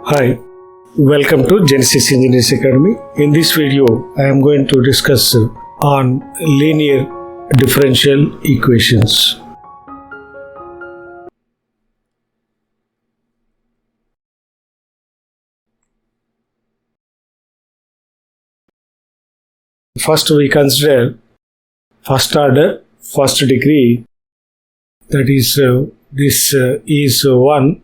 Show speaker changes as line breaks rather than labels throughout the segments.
Hi, welcome to Genesis Engineers Academy. In this video, I am going to discuss on linear differential equations. First, we consider first order, first degree. That is, this is 1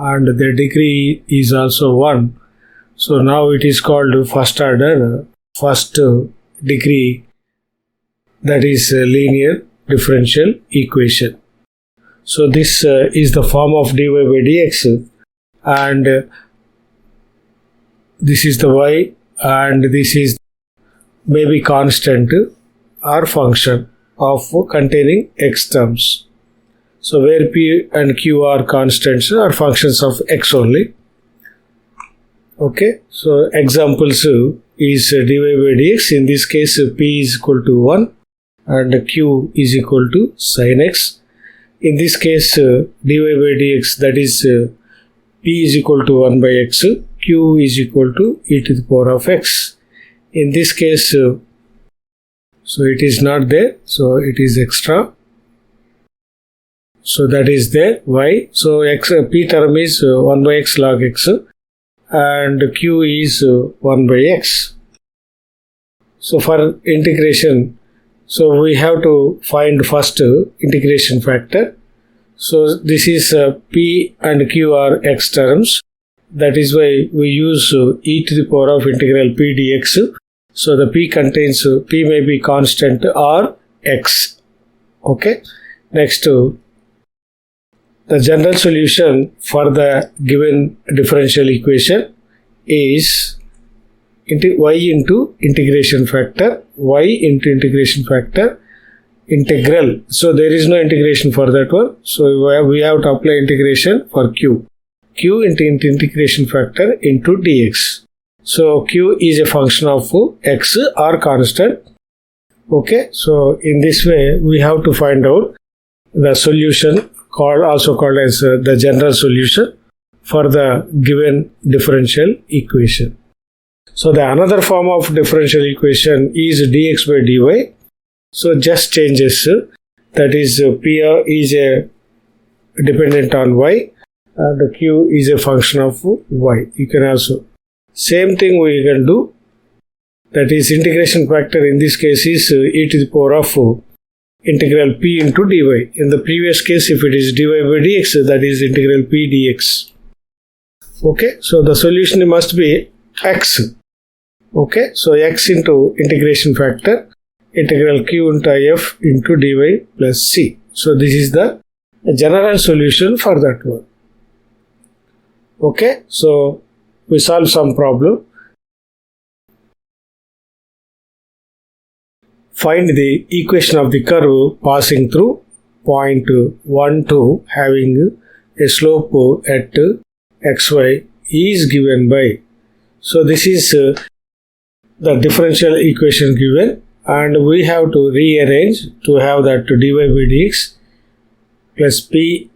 and the degree is also 1. So now it is called first order, first degree, that is linear differential equation. So this is the form of dy by dx, and this is the y, and this is maybe constant or function of containing x terms. So where p and q are constants or functions of x only. Okay, so examples is dy by dx. In this case, p is equal to 1 and q is equal to sin x. In this case, dy by dx, that is p is equal to 1 by x, q is equal to e to the power of x. In this case, so it is not there, so it is extra. So that is there, y. So x, p term is 1 by x log x and q is 1 by x. So for integration, so we have to find first integration factor. So this is p and q are x terms. That is why we use e to the power of integral p dx. So the p contains, p may be constant or x. Okay. Next, the general solution for the given differential equation is y into integration factor, y into integration factor, integral. So there is no integration for that one. So we have to apply integration for q. Q into integration factor into dx. So q is a function of x or constant. Okay. So in this way, we have to find out the solution, also called as the general solution for the given differential equation. So the another form of differential equation is dx by dy. So just changes, that is p is a dependent on y and q is a function of y. You can also same thing we can do, that is integration factor in this case is e to the power of integral p into dy. In the previous case, if it is dy by dx, that is integral p dx. Okay, so the solution must be x. Okay, so x into integration factor, integral q into if into dy plus c. So this is the general solution for that one. Okay, so we solve some problem. Find the equation of the curve passing through point 1, 2 having a slope at xy is given by. So this is the differential equation given, and we have to rearrange to have that dy by dx plus p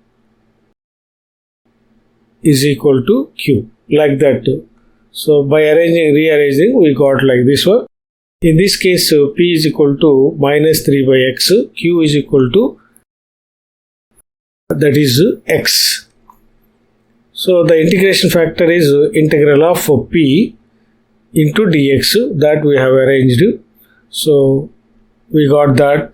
is equal to q, like that. So by rearranging, we got like this one. In this case, p is equal to minus 3 by x, q is equal to, that is x. So the integration factor is integral of p into dx, that we have arranged. So we got that,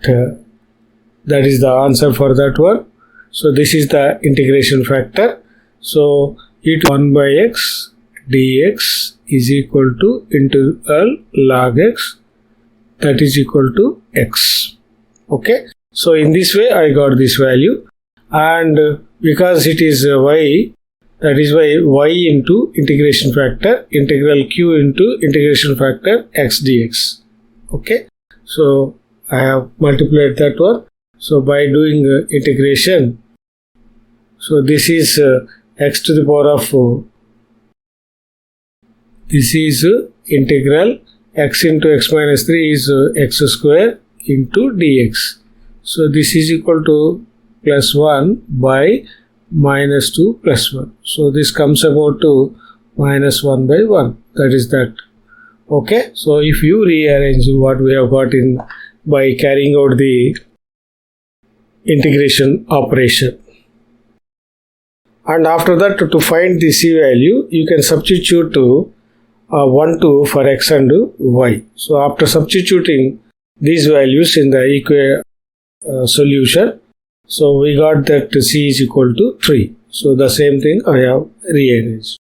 that is the answer for that one. So this is the integration factor. So e to 1 by x dx is equal to integral log x, that is equal to x. Okay, so in this way I got this value, and because it is y, that is why y into integration factor, integral q into integration factor x dx. Okay, so I have multiplied that one. So by doing integration, so this is x to the power of, this is integral x into x minus 3 is x square into dx. So this is equal to plus 1 by minus 2 plus 1. So this comes about to minus 1 by 1. That is that. Okay, so if you rearrange what we have got in by carrying out the integration operation, and after that to find the C value, you can substitute 1, 2 for x and y. So after substituting these values in the solution, so we got that C is equal to 3. So the same thing I have rearranged.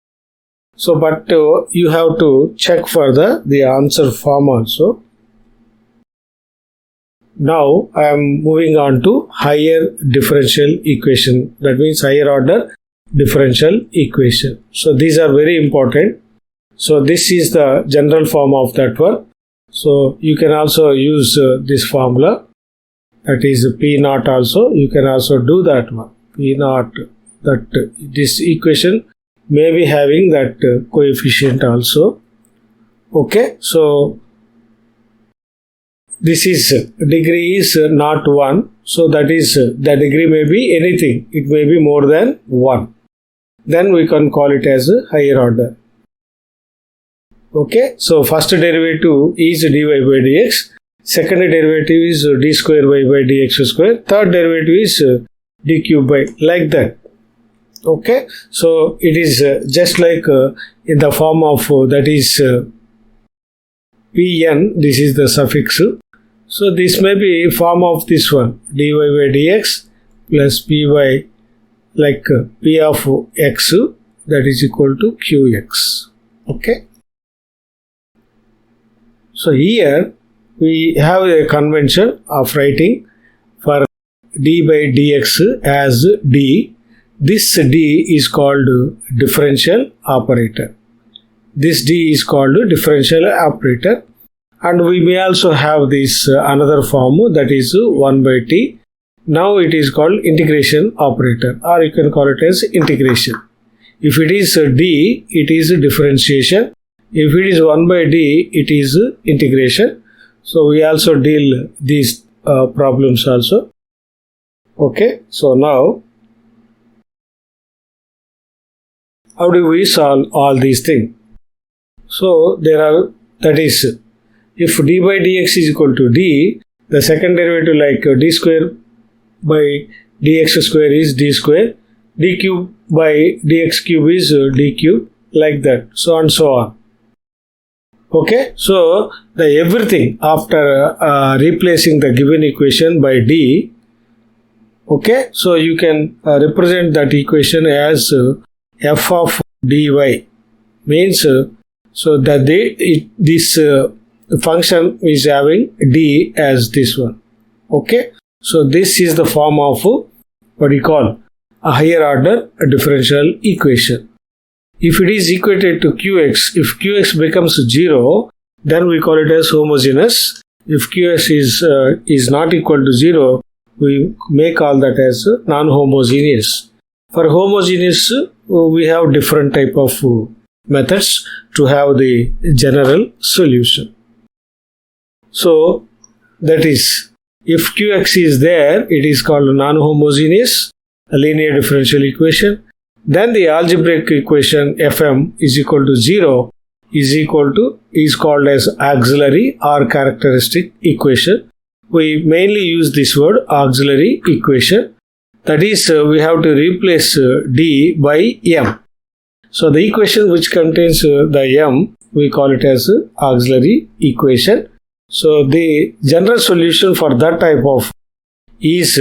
So but you have to check for the answer form also. Now I am moving on to higher differential equation. That means higher order differential equation. So these are very important. So this is the general form of that one. So you can also use this formula, that is P naught also. You can also do that one. P naught, that this equation may be having that coefficient also. Okay, so this is degree is not 1. So that is the degree may be anything. It may be more than 1. Then we can call it as a higher order. Okay, so first derivative is dy by dx, second derivative is d square y by dx square, third derivative is d cube by, like that. Okay, so it is just like in the form of that is pn, this is the suffix. So this may be form of this one, dy by dx plus py, like p of x, that is equal to qx. Okay. So here we have a convention of writing for d by dx as d. This d is called differential operator. This d is called differential operator, and we may also have this another form, that is 1 by t. Now it is called integration operator, or you can call it as integration. If it is d, it is differentiation. If it is 1 by d, it is integration. So we also deal these problems also. Okay, so now how do we solve all these things? So there are, that is, if d by dx is equal to d, the second derivative like d square by dx square is d square, d cube by dx cube is d cube, like that, so on and so on. Okay, so the everything after replacing the given equation by d, okay, so you can represent that equation as f of dy, means so that this function is having d as this one. Okay, so this is the form of what we call a higher order differential equation. If it is equated to qx, if qx becomes 0, then we call it as homogeneous. If qx is not equal to 0, we may call that as non-homogeneous. For homogeneous, we have different type of methods to have the general solution. So that is, if qx is there, it is called non-homogeneous linear differential equation. Then the algebraic equation fm is equal to 0 is called as auxiliary or characteristic equation. We mainly use this word auxiliary equation. That is, we have to replace d by m. So the equation which contains the m, we call it as auxiliary equation. So the general solution for that type of is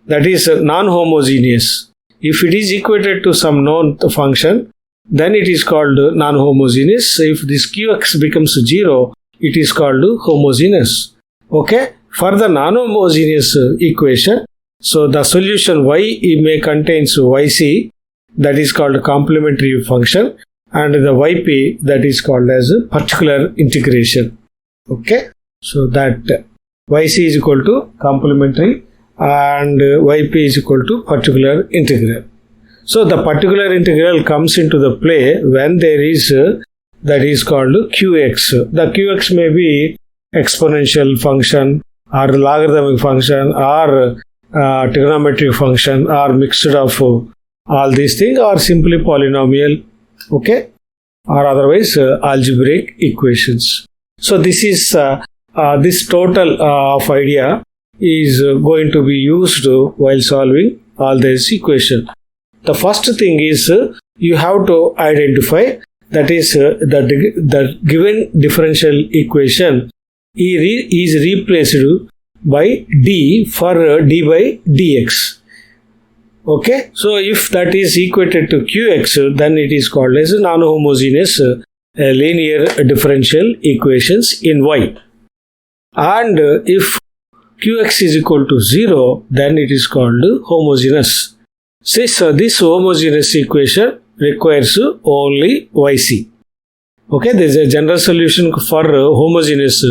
that is non-homogeneous. If it is equated to some known function, then it is called non-homogeneous. If this qx becomes 0, it is called homogeneous. Okay, for the non-homogeneous equation, so the solution y may contains yc, that is called complementary function, and the yp, that is called as particular integration. Okay, so that yc is equal to complementary and yp is equal to particular integral. So the particular integral comes into the play when there is that is called qx. The qx may be exponential function or logarithmic function or trigonometric function or mixture of all these things, or simply polynomial. Okay, or otherwise algebraic equations. So this is this total of idea is going to be used while solving all these equations. The first thing is you have to identify, that is the given differential equation is replaced by d for d by dx. Okay, so if that is equated to qx, then it is called as non-homogeneous linear differential equations in y. And if qx is equal to 0, then it is called homogeneous. Since this homogeneous equation requires only yc. Okay, there is a general solution for homogeneous,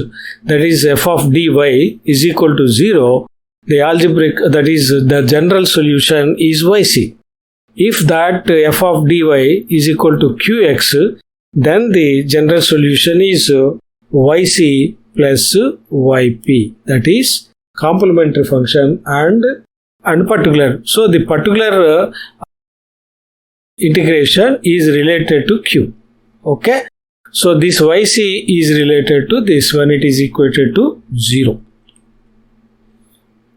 that is f of dy is equal to 0. The algebraic, that is the general solution is yc. If that f of dy is equal to qx, then the general solution is yc plus yp, that is complementary function and particular. So the particular integration is related to q. Okay, so this yc is related to this when it is equated to 0.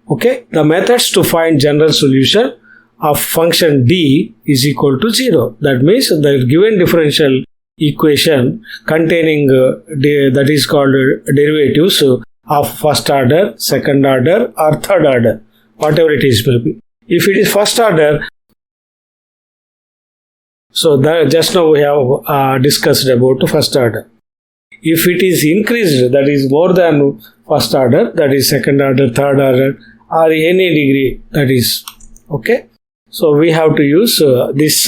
Okay, the methods to find general solution of function d is equal to 0. That means the given differential equation containing that is called derivatives of first order, second order or third order, whatever it is maybe. If it is first order, so that just now we have discussed about first order. If it is increased, that is more than first order, that is second order, third order or any degree, that is okay. So we have to use this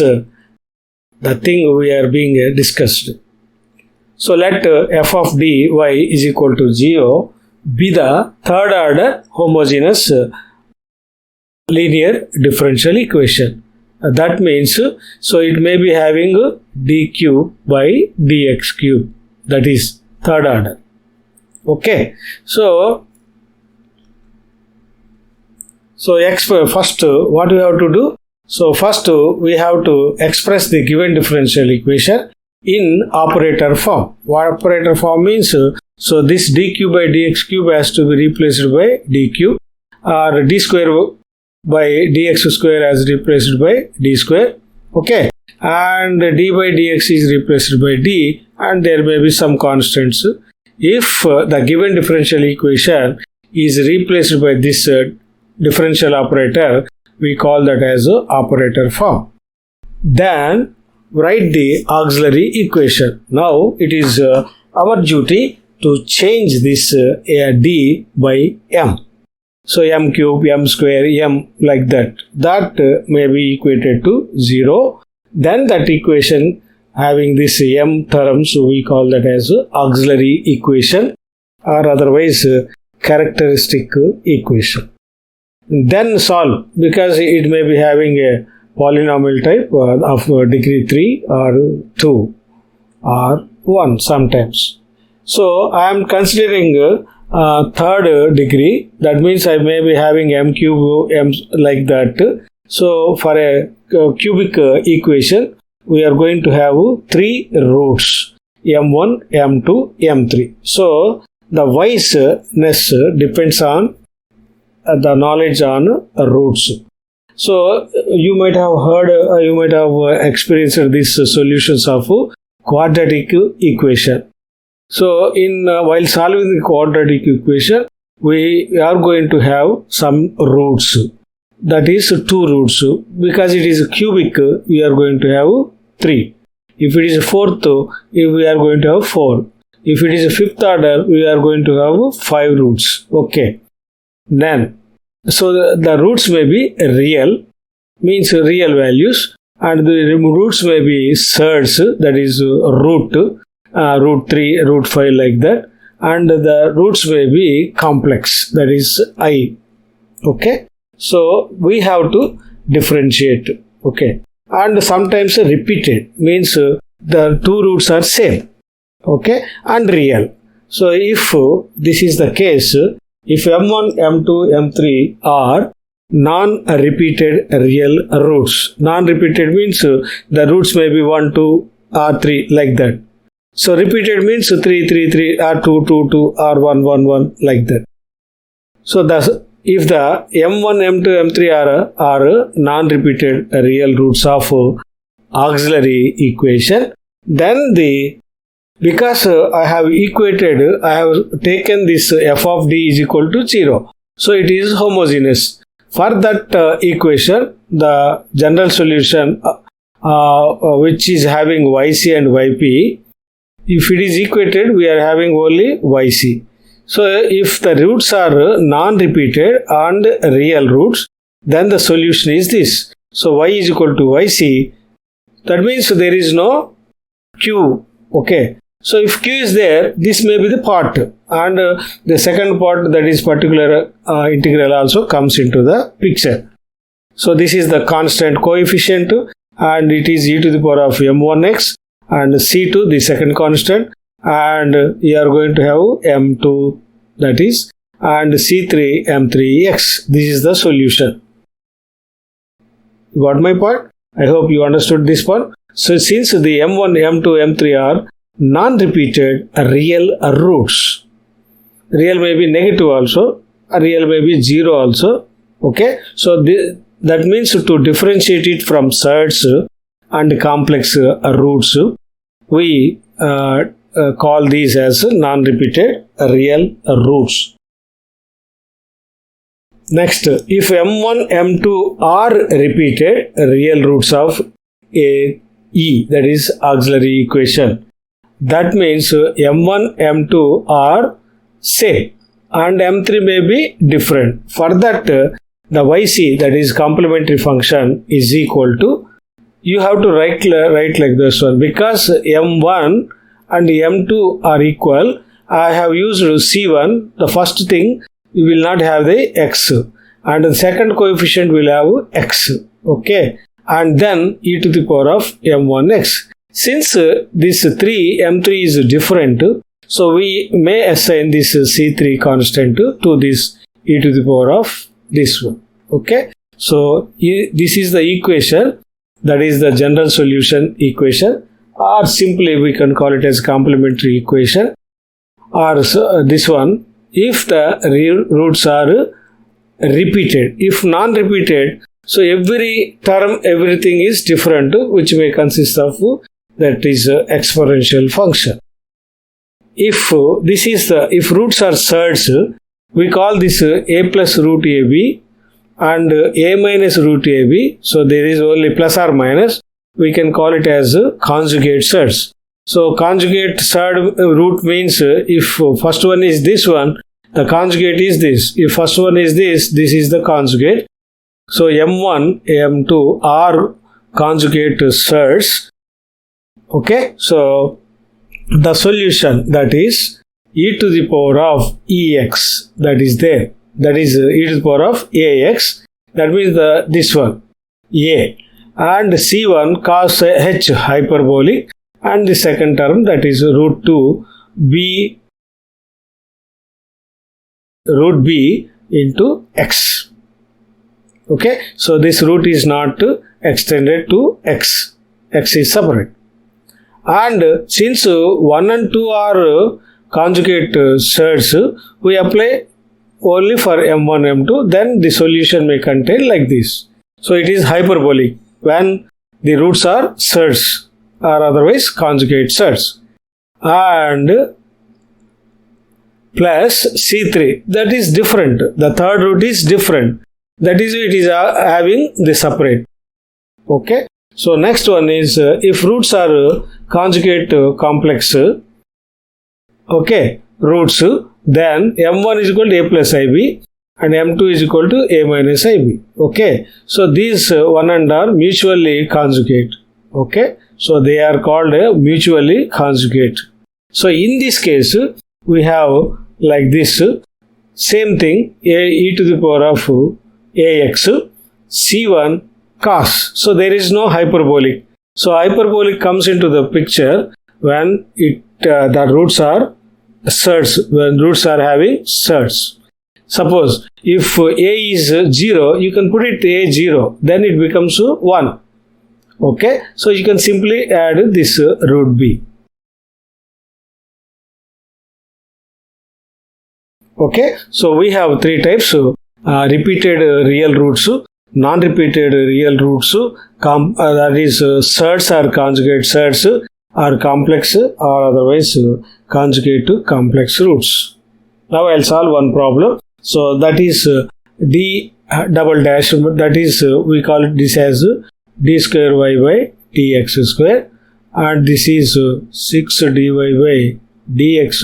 the thing we are being discussed. So let f of dy is equal to 0 be the third order homogeneous linear differential equation. That means, so it may be having d cube by dx cube, that is third order. Okay, so first what we have to do? So first we have to express the given differential equation in operator form. What operator form means? So this d cube by dx cube has to be replaced by d cube, or d square by dx square as replaced by d square. Okay, and d by dx is replaced by d, and there may be some constants. If the given differential equation is replaced by this differential operator, we call that as operator form. Then write the auxiliary equation. Now it is our duty to change this d by m. So m cube, m square, m like that. That may be equated to 0. Then that equation having this m terms, we call that as auxiliary equation, or otherwise characteristic equation. Then solve, because it may be having a polynomial type of degree 3 or 2 or 1 sometimes. So I am considering third degree, that means I may be having m cube, m like that. So for a cubic equation, we are going to have 3 roots, m1, m2, m3. So the wiseness depends on the knowledge on roots. So you might have heard, you might have experienced these solutions of quadratic equation. So in while solving the quadratic equation, we are going to have some roots. That is 2 roots. Because it is cubic, we are going to have 3. If it is fourth, we are going to have 4. If it is fifth order, we are going to have 5 roots. Okay. Then, so the roots may be real, means real values, and the roots may be surds, that is root 3, root 5 like that, and the roots may be complex, that is I. Okay, so we have to differentiate. Okay, and sometimes repeated, means the 2 roots are same. Okay, and real. So if this is the case, if m1, m2, m3 are non-repeated real roots. Non-repeated means the roots may be 1, 2, R3 like that. So repeated means 3, 3, 3, R2, 2, 2, R1, 1, 1 like that. So thus, if the M1, M2, M3 are non-repeated real roots of auxiliary equation, then because I have taken this f of d is equal to 0. So it is homogeneous. For that equation, the general solution which is having yc and yp, if it is equated, we are having only yc. So if the roots are non-repeated and real roots, then the solution is this. So y is equal to yc. That means there is no q. Okay. So if q is there, this may be the part, and the second part, that is particular integral, also comes into the picture. So this is the constant coefficient, and it is e to the power of m1x, and c2 the second constant, and you are going to have m2, that is, and c3 m3x. This is the solution. Got my point? I hope you understood this part. So since the m1, m2, m3 are non-repeated real roots, real may be negative also, real may be 0 also. Okay, so that means to differentiate it from surds and complex roots, we call these as non-repeated real roots. Next, if m1, m2 are repeated real roots of E, that is auxiliary equation, that means m1, m2 are same and m3 may be different. For that, the yc, that is complementary function, is equal to, you have to write like this one, because m1 and m2 are equal. I have used c1. The first thing, we will not have the x, and the second coefficient will have x. Okay, and then e to the power of m1x. Since this m3 is different, so we may assign this c3 constant to this e to the power of this one. Okay, so this is the equation, that is the general solution equation, or simply we can call it as complementary equation, or this one, if the roots are repeated. If non-repeated, so every term, everything is different, which may consist of, that is exponential function. If if roots are surds, we call this a plus root ab and a minus root ab. So there is only plus or minus. We can call it as conjugate surds. So conjugate surd root means if first one is this one, the conjugate is this. If first one is this is the conjugate. So m1, m2 are conjugate surds. Okay, so the solution, that is e to the power of ex, that is there, that is e to the power of ax, that means this one a, and c1 cos h hyperbolic, and the second term, that is root 2 b into x. Okay, so this root is not extended to x is separate. And since 1 and 2 are conjugate surds, we apply only for m1, m2, then the solution may contain like this. So it is hyperbolic when the roots are surds or otherwise conjugate surds. And plus c3, that is different. The third root is different. That is, it is having the separate. Okay. So next one is if roots are conjugate complex, okay, roots, then m1 is equal to a plus ib and m2 is equal to a minus ib. Okay, so these one and are mutually conjugate. Okay, so they are called mutually conjugate. So in this case, we have like this, same thing, e to the power of ax, c1 cos. So there is no hyperbolic. So hyperbolic comes into the picture when the roots are surds, when roots are having surds. Suppose if a is 0, you can put it a 0, then it becomes 1. Okay, so you can simply add this root b. Okay, so we have three types: repeated real roots, non-repeated real roots, that is surds or conjugate surds, or complex or otherwise conjugate to complex roots. Now I'll solve one problem. So that is d double dash, that is we call it this as d square y by dx square, and this is 6 dy by dx,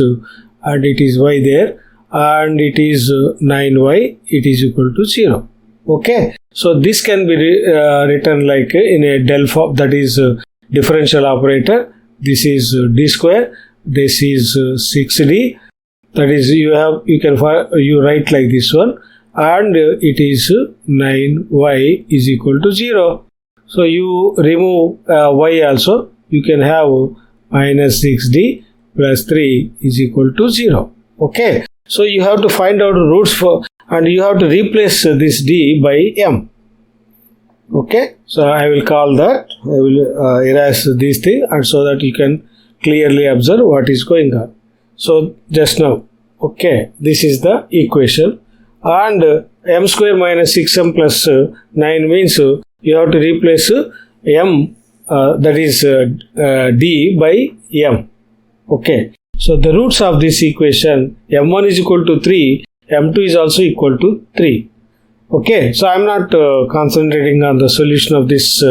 and it is y there, and it is 9y, it is equal to 0. Okay, so this can be written like in a del form, that is differential operator. This is d square, this is 6d, that is you write like this one, and it is 9y is equal to 0. So you remove y also, you can have minus 6d plus 3 is equal to 0. Okay, so you have to find out roots for, and you have to replace this d by m. Okay, so I will call that, I will erase this thing, and so that you can clearly observe what is going on. So just now, okay, this is the equation, and m square minus 6m plus 9 means you have to replace m, that is d by m. Okay, so the roots of this equation, m1 is equal to 3, m2 is also equal to 3. Okay, so I am not concentrating on the solution of this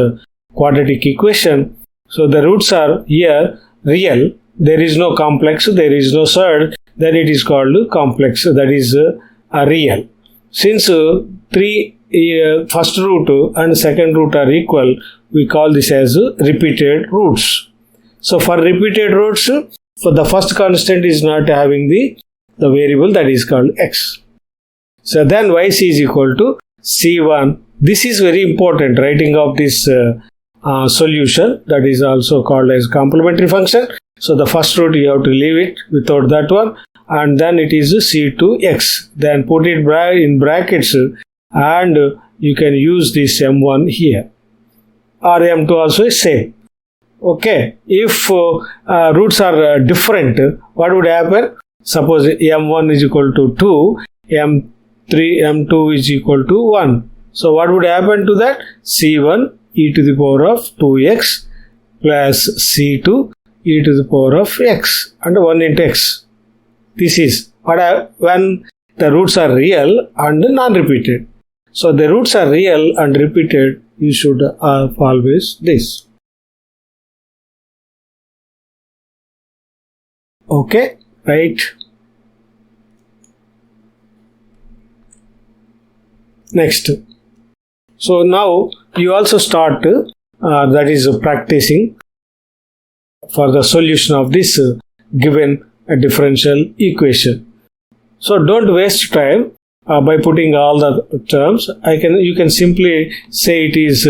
quadratic equation. So the roots are here real, there is no complex, there is no surd, then it is called complex, that is a real. Since first root and second root are equal, we call this as repeated roots. So for repeated roots, for the first constant is not having the variable, that is called x. So then yc is equal to c1. This is very important, writing of this solution, that is also called as complementary function. So the first root you have to leave it without that one, and then it is c2x. Then put it in brackets, and you can use this m1 here, or m2 also is same. Okay, if roots are different, what would happen? Suppose m1 is equal to 2, m2 is equal to 1. So what would happen to that? c1 e to the power of 2x plus c2 e to the power of x, and 1 into x. This is when the roots are real and non-repeated. So the roots are real and repeated, you should always this. Okay, right. Next. So now you also start that is practicing for the solution of this given differential equation. So don't waste time by putting all the terms. You can simply say it is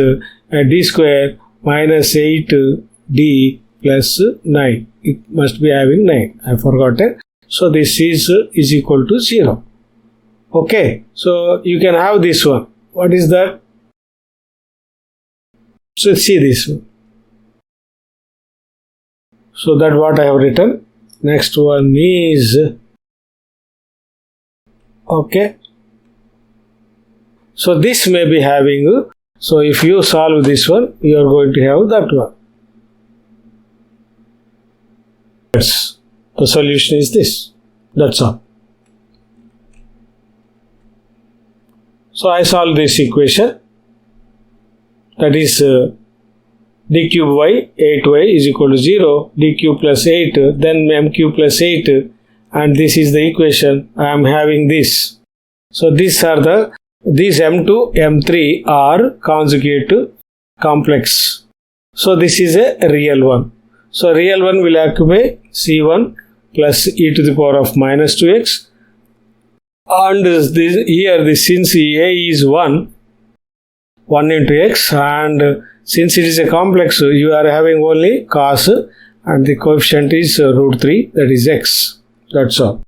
d square minus 8d plus 9. It must be having 9. I forgot it. So this is equal to 0. Okay. So you can have this one. What is that? So see this one. So that what I have written. Next one is, okay. So this may be having, so if you solve this one, you are going to have that one. Yes, the solution is this. That's all. So I solve this equation. That is d cube y, 8y is equal to 0, d cube plus 8, then m cube plus 8, and this is the equation. I am having this. So these m2, m3 are conjugate complex. So this is a real one. So real one will occupy c1 plus e to the power of minus 2x, and since a is 1 into x, and since it is a complex, you are having only cos, and the coefficient is root 3, that is x. That's all.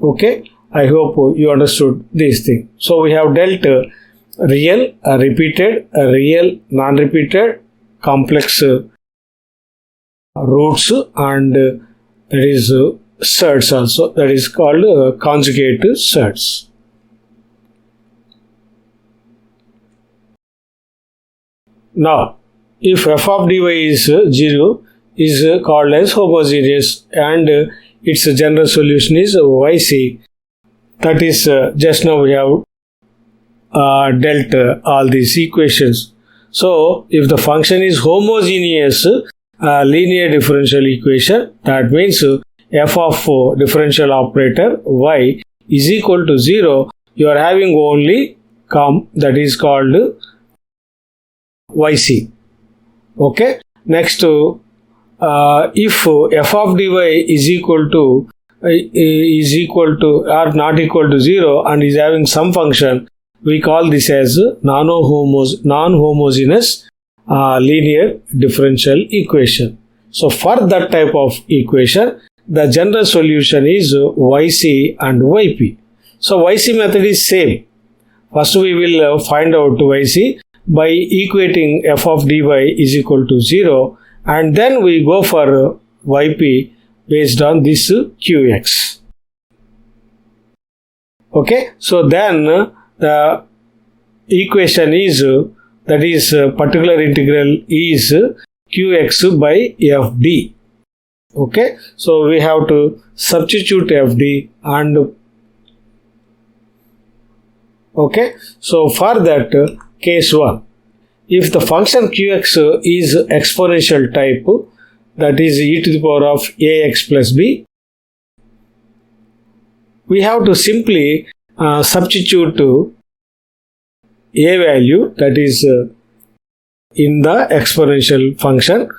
Okay, I hope you understood this thing. So we have dealt real, repeated, real, non-repeated, complex roots and that is surds also, that is called conjugate surds. Now, if f of dy is 0 is called as homogeneous and its general solution is yc. That is just now we have dealt all these equations. So, if the function is homogeneous linear differential equation, that means f of differential operator y is equal to 0, you are having only that is called yc. Okay. Next, if f of dy is equal to or not equal to 0 and is having some function, we call this as non-homogeneous linear differential equation. So, for that type of equation, the general solution is yc and yp. So, yc method is same. First, we will find out yc by equating f of dy is equal to 0, and then we go for yp based on this qx. Okay, so then the equation is that is particular integral is qx by fd. Okay, so we have to substitute fd and okay, so for that case 1, if the function qx is exponential type, that is e to the power of ax plus b, we have to simply substitute a value, that is in the exponential function,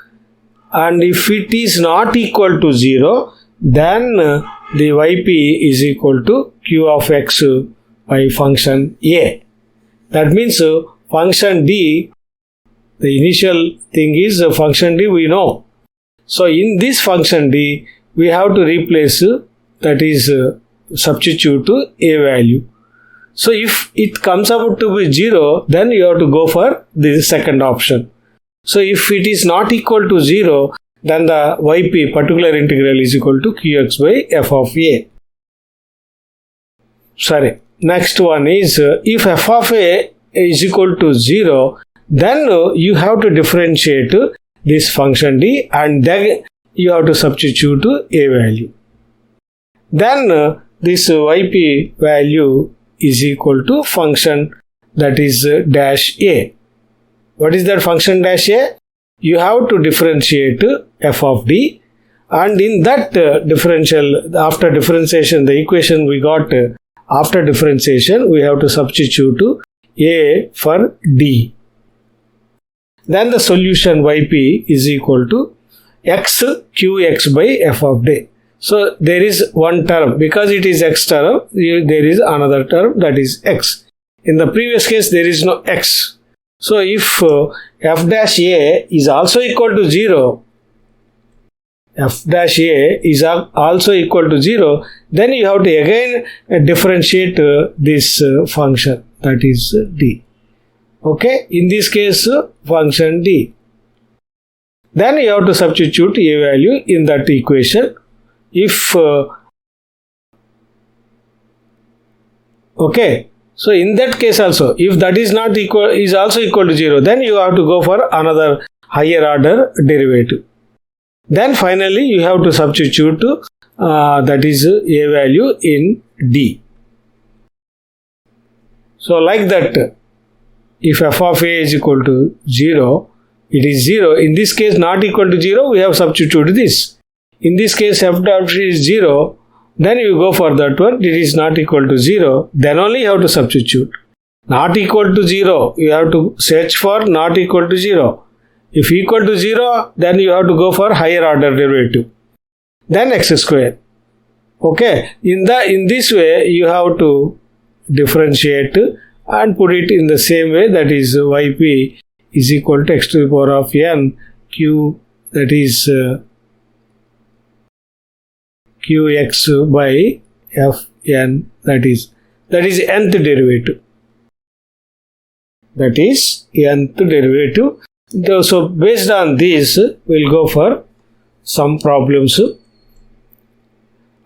and if it is not equal to 0, then the yp is equal to q of x by function a. That means function d, the initial thing is function d we know. So, in this function d, we have to replace, that is substitute a value. So, if it comes out to be 0, then you have to go for the second option. So, if it is not equal to 0, then the yp particular integral is equal to qx by f of a. Sorry. Next one is if f of a is equal to 0, then you have to differentiate this function d and then you have to substitute a value. Then this yp value is equal to function that is dash a. What is that function dash a? You have to differentiate f of d, and in that differential, after differentiation, the equation we got after differentiation, we have to substitute a for d. Then the solution yp is equal to x qx by f of d. So, there is one term, because it is x term, there is another term, that is x. In the previous case, there is no x. So, if f dash a is also equal to 0, f dash a is also equal to 0, then you have to again differentiate this function, that is d. Okay, in this case function d. Then you have to substitute a value in that equation. If okay, so in that case also, if that is not equal, is also equal to 0, then you have to go for another higher order derivative. Then finally you have to substitute that is a value in d. So like that, if f of a is equal to 0, it is 0. In this case not equal to 0, we have substituted this. In this case f dash is 0, then you go for that one, it is not equal to 0, then only you have to substitute. Not equal to 0, you have to search for not equal to 0. If equal to 0, then you have to go for higher order derivative. Then x square. Okay, in this way you have to differentiate and put it in the same way, that is yp is equal to x to the power of n q, that is qx by fn, that is nth derivative. That is nth derivative. So based on this, we'll go for some problems.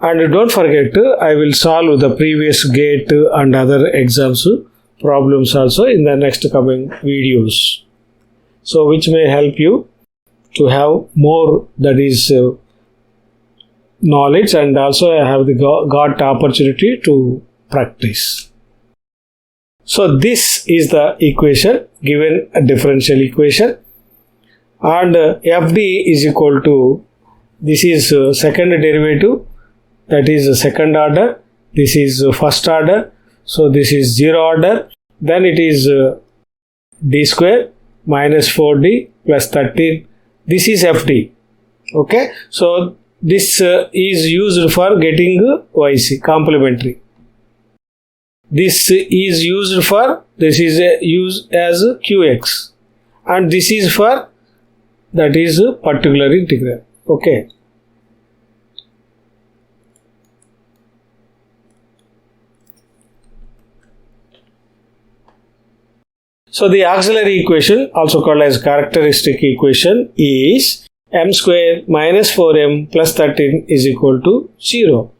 And don't forget, I will solve the previous GATE and other exams problems also in the next coming videos. So which may help you to have more, that is knowledge, and also have got opportunity to practice. So this is the equation, given a differential equation, and FD is equal to, this is second derivative, that is second order, this is first order, so this is zero order, then it is d square minus 4d plus 13, this is FD. Okay, so this is used for getting YC, complementary. This is used for, this is used as QX, and this is for, that is particular integral. Okay. So the auxiliary equation, also called as characteristic equation, is m square minus 4m plus 13 is equal to 0.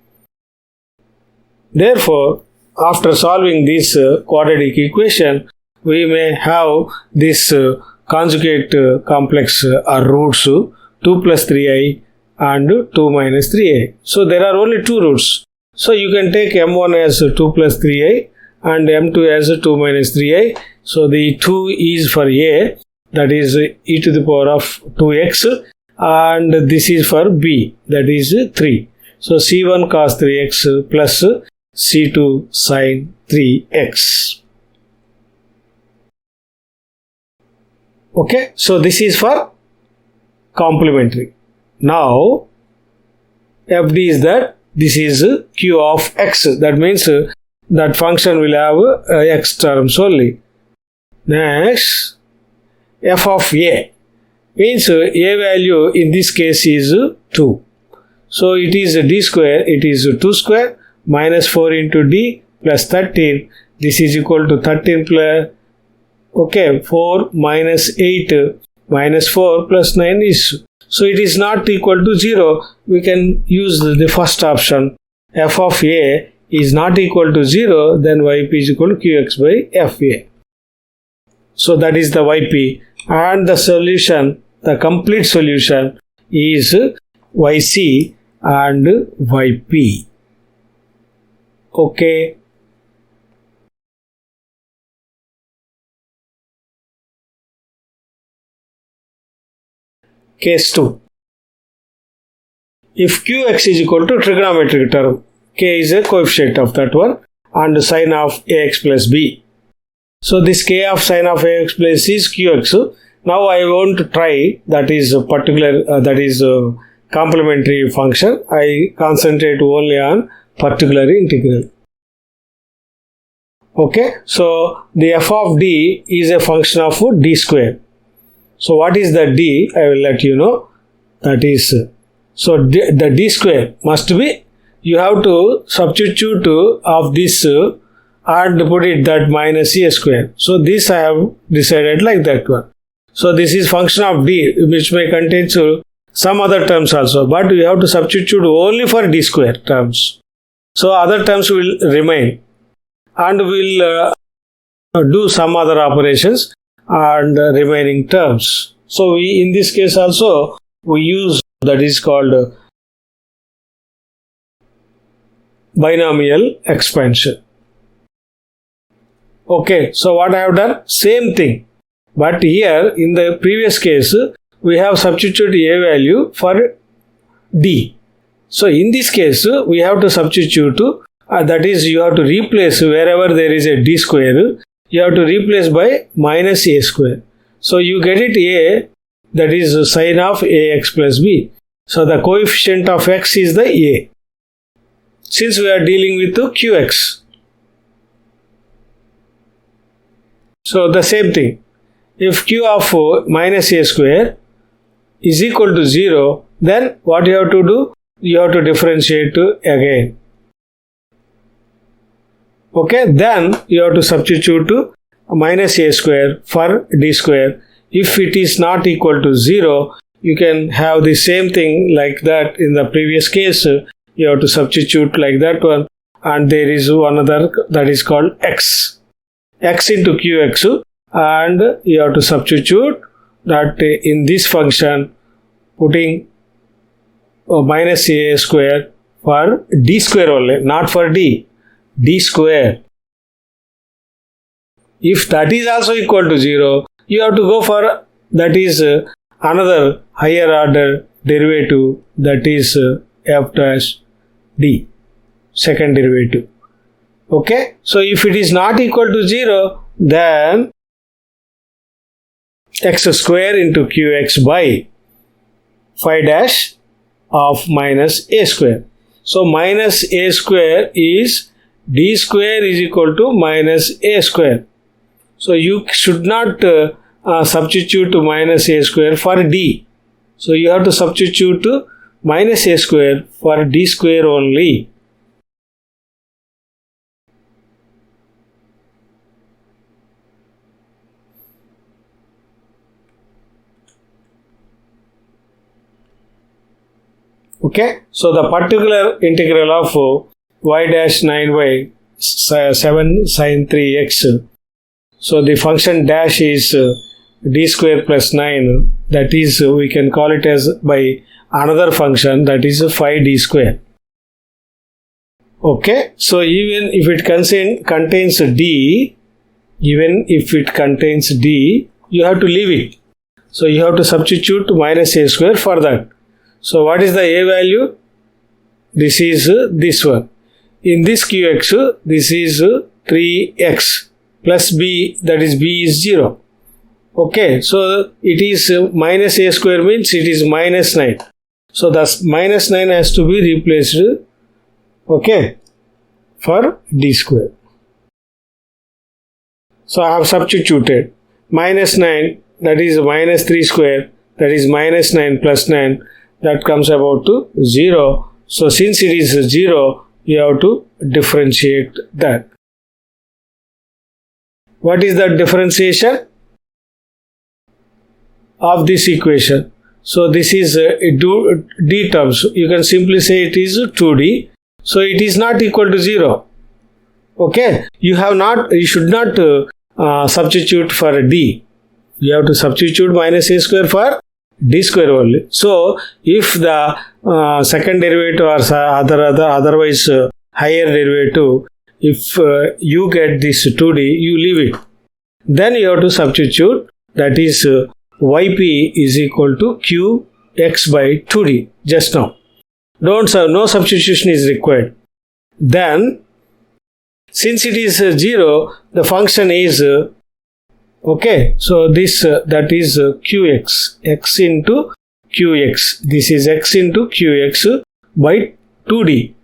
Therefore, after solving this quadratic equation, we may have this conjugate complex or roots 2 plus 3i and 2 minus 3i. So there are only two roots. So you can take m1 as 2 plus 3i and m2 as 2 minus 3i. So the 2 is for a, that is e to the power of 2x, and this is for b, that is 3. So c1 cos 3x plus c2 sin 3x. Okay, so this is for complementary. Now FD is that this is q of x, that means that function will have x terms only. Next, f of a means a value in this case is 2. So it is d square, it is 2 square minus 4 into d plus 13. This is equal to 13 plus, okay, 4 minus 8 minus 4 plus 9 is, so it is not equal to 0. We can use the first option. F of a is not equal to 0, then yp is equal to qx by fa. So that is the yp, and the solution, the complete solution is yc and yp. Okay. Case 2. If qx is equal to trigonometric term, k is a coefficient of that one, and sine of ax plus b. So this k of sine of ax plus is qx. Now I want to try, that is a particular, that is a complementary function. I concentrate only on particular integral. Okay, so the f of d is a function of d square. So what is the d? I will let you know. That is, so the d square must be, you have to substitute of this and put it that minus a square. So this I have decided like that one. So this is function of d, which may contain some other terms also, but you have to substitute only for d square terms. So other terms will remain, and will do some other operations and remaining terms. So we, in this case also, we use, that is called binomial expansion. Okay, so what I have done? Same thing. But here in the previous case, we have substituted a value for d. So in this case, we have to substitute, that is, you have to replace wherever there is a d square, you have to replace by minus a square. So you get it a, that is sine of ax plus b. So the coefficient of x is the a, since we are dealing with qx. So the same thing. If q of minus a square is equal to 0, then what you have to do? You have to differentiate again. Okay, then you have to substitute minus a square for d square. if it is not equal to 0, you can have the same thing like that in the previous case. You have to substitute like that one, and there is one other that is called x into qx, and you have to substitute that in this function, putting minus a square for d square only, not for d square. If that is also equal to 0, you have to go for that is another higher order derivative, that is f dash d, second derivative. Okay, so if it is not equal to 0, then x square into qx by phi dash of minus a square. So minus a square is d square is equal to minus a square. So you should not substitute minus a square for d. So you have to substitute minus a square for d square only. Okay, so the particular integral of y dash 9y 7 sin 3x. So the function dash is d square plus 9, that is we can call it as by another function, that is phi d square. Okay, so even if it contains d, you have to leave it. So you have to substitute minus a square for that. So what is the a value? This is this one. In this qx, this is 3x plus b, that is b is 0. Okay, so it is minus a square means it is minus 9. So thus minus 9 has to be replaced, okay, for d square. So I have substituted minus 9, that is minus 3 square, that is minus 9 plus 9, that comes about to 0. So since it is 0, you have to differentiate that. What is the differentiation of this equation? So this is d terms. You can simply say it is 2d. So it is not equal to 0. Okay, you should not substitute for d. You have to substitute minus a square for d square only. So if the second derivative or otherwise higher derivative, if you get this 2d, you leave it. Then you have to substitute, that is yp is equal to qx by 2d just now. No substitution is required. Then since it is 0, the function is okay. So this that is qx, x into qx. This is x into qx by 2d.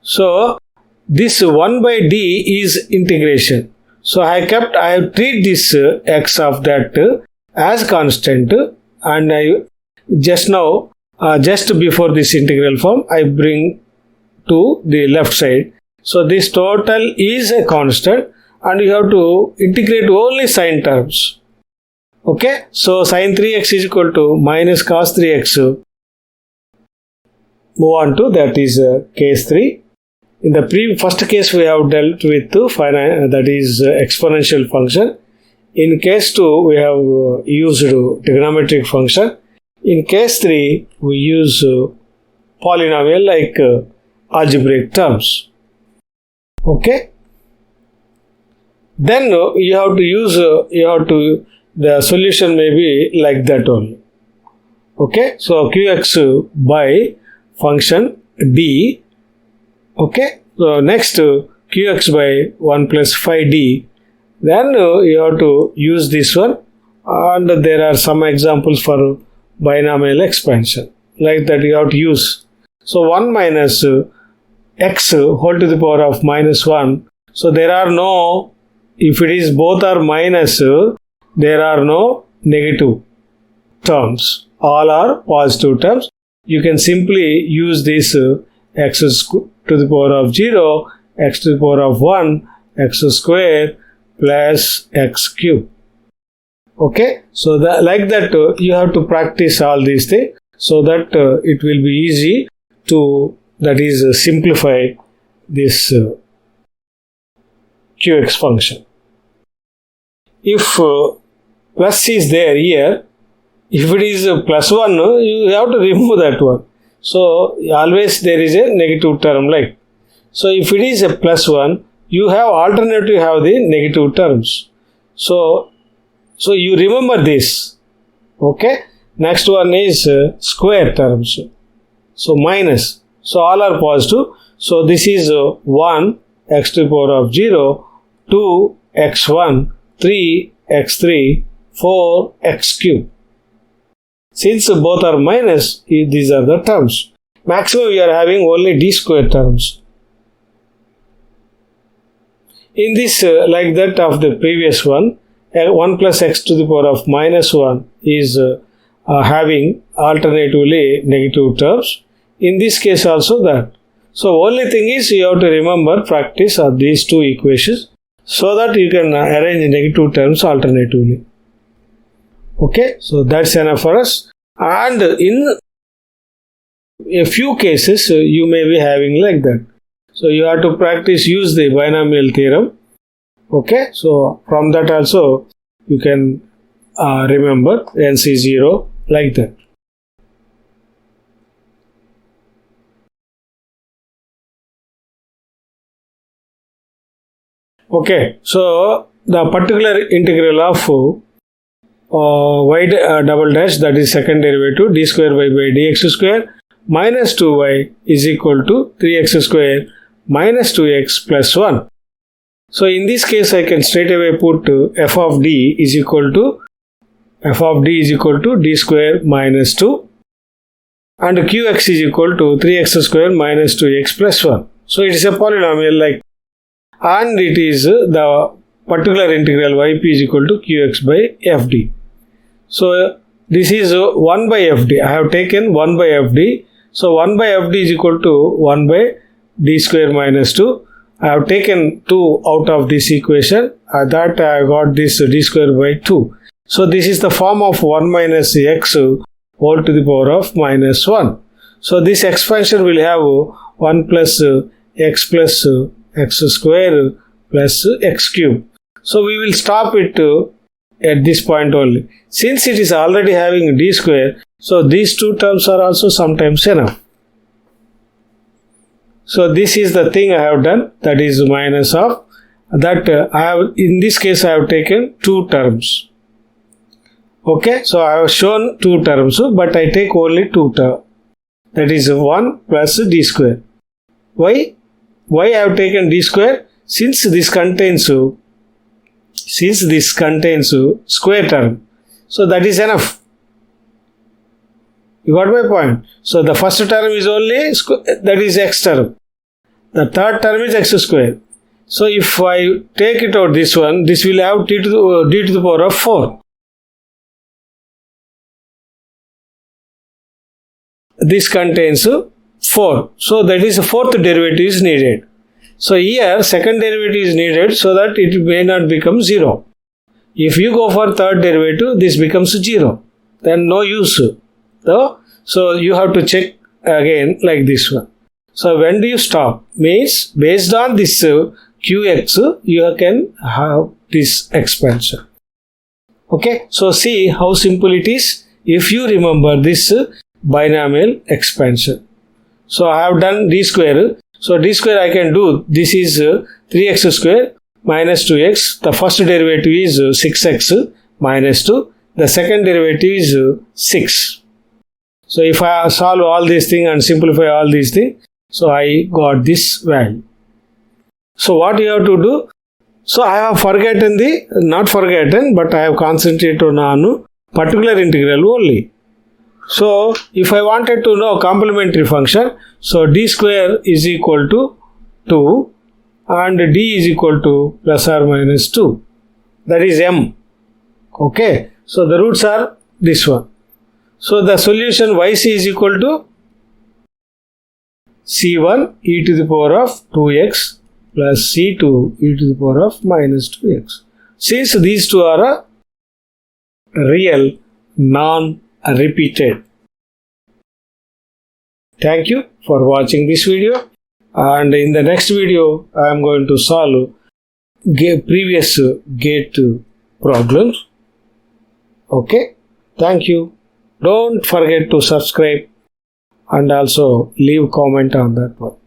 So this 1 by d is integration. So I have treated this x of that as constant, and I just now just before this integral form I bring to the left side. So this total is a constant, and you have to integrate only sine terms. Okay, so sine 3x is equal to minus cos 3x. Move on to that is case 3. In the first case we have dealt with that is exponential function. In case 2 we have used trigonometric function. In case 3 we use polynomial like algebraic terms. Okay. Then you have to use the solution may be like that only. Okay, so qx by function d. Okay, so next qx by 1 plus phi d. Then you have to use this one, and there are some examples for binomial expansion like that you have to use. So 1 minus x whole to the power of minus 1. So there are no, if it is both are minus, there are no negative terms. All are positive terms. You can simply use this x to the power of 0, x to the power of 1, x square plus x cube. Okay, so like that you have to practice all these things so that it will be easy to, that is, simplify this qx function. If plus is there here, if it is plus 1, you have to remove that one. So always there is a negative term, like. So if it is a plus 1, you have alternative have the negative terms. So you remember this. Okay. Next one is square terms. So minus. So all are positive. So this is 1 x to the power of 0, 2 x1, 3 x3, 4 x cube. Since both are minus, these are the terms. Maximum we are having only d square terms. In this, like that of the previous one, 1 plus x to the power of minus 1 is having alternatively negative terms. In this case also that. So only thing is you have to remember, practice of these two equations so that you can arrange negative terms alternatively. Okay, so that's enough for us. And in a few cases you may be having like that. So you have to practice, use the binomial theorem. Okay, so from that also you can remember NC0 like that. Okay, so the particular integral of y double dash, that is second derivative, d square y by dx square minus 2y is equal to 3x square minus 2x plus 1. So in this case I can straight away put f of d is equal to d square minus 2 and qx is equal to 3x square minus 2x plus 1. So it is a polynomial, like, and it is the particular integral yp is equal to qx by fd. So this is 1 by fd. I have taken 1 by fd. So 1 by fd is equal to 1 by d square minus 2. I have taken 2 out of this equation. That I got this d square by 2. So this is the form of 1 minus x whole to the power of minus 1. So this expansion will have 1 plus x square plus x cube. So we will stop it at this point only. Since it is already having d square, so these two terms are also sometimes enough. So this is the thing I have done, that is minus of that. I have, in this case I have taken 2 terms. Okay, so I have shown 2 terms, but I take only 2 terms. That is 1 plus d square. Why I have taken d square? Since this contains square term, so that is enough. You got my point? So the first term is only that is x term. The third term is x square. So if I take it out, this one, this will have d to the power of 4. This contains 4. So that is the fourth derivative is needed. So here second derivative is needed so that it may not become 0. If you go for third derivative, this becomes 0. Then no use. So you have to check again like this one. So when do you stop? Means based on this qx, you can have this expansion. Okay, so see how simple it is if you remember this binomial expansion. So I have done d square. So d square I can do, this is 3x square minus 2x. The first derivative is 6x minus 2. The second derivative is 6. So if I solve all these things and simplify all these things, so I got this value. So what you have to do? So I have not forgotten, but I have concentrated on particular integral only. So if I wanted to know complementary function, so d square is equal to 2 and d is equal to plus or minus 2. That is m. Okay. So the roots are this one. So the solution yc is equal to c1 e to the power of 2x plus c2 e to the power of minus 2x. Since these two are real, non-repeated. Thank you for watching this video, and in the next video I am going to solve previous gate problems. Okay, thank you. Don't forget to subscribe and also leave comment on that one.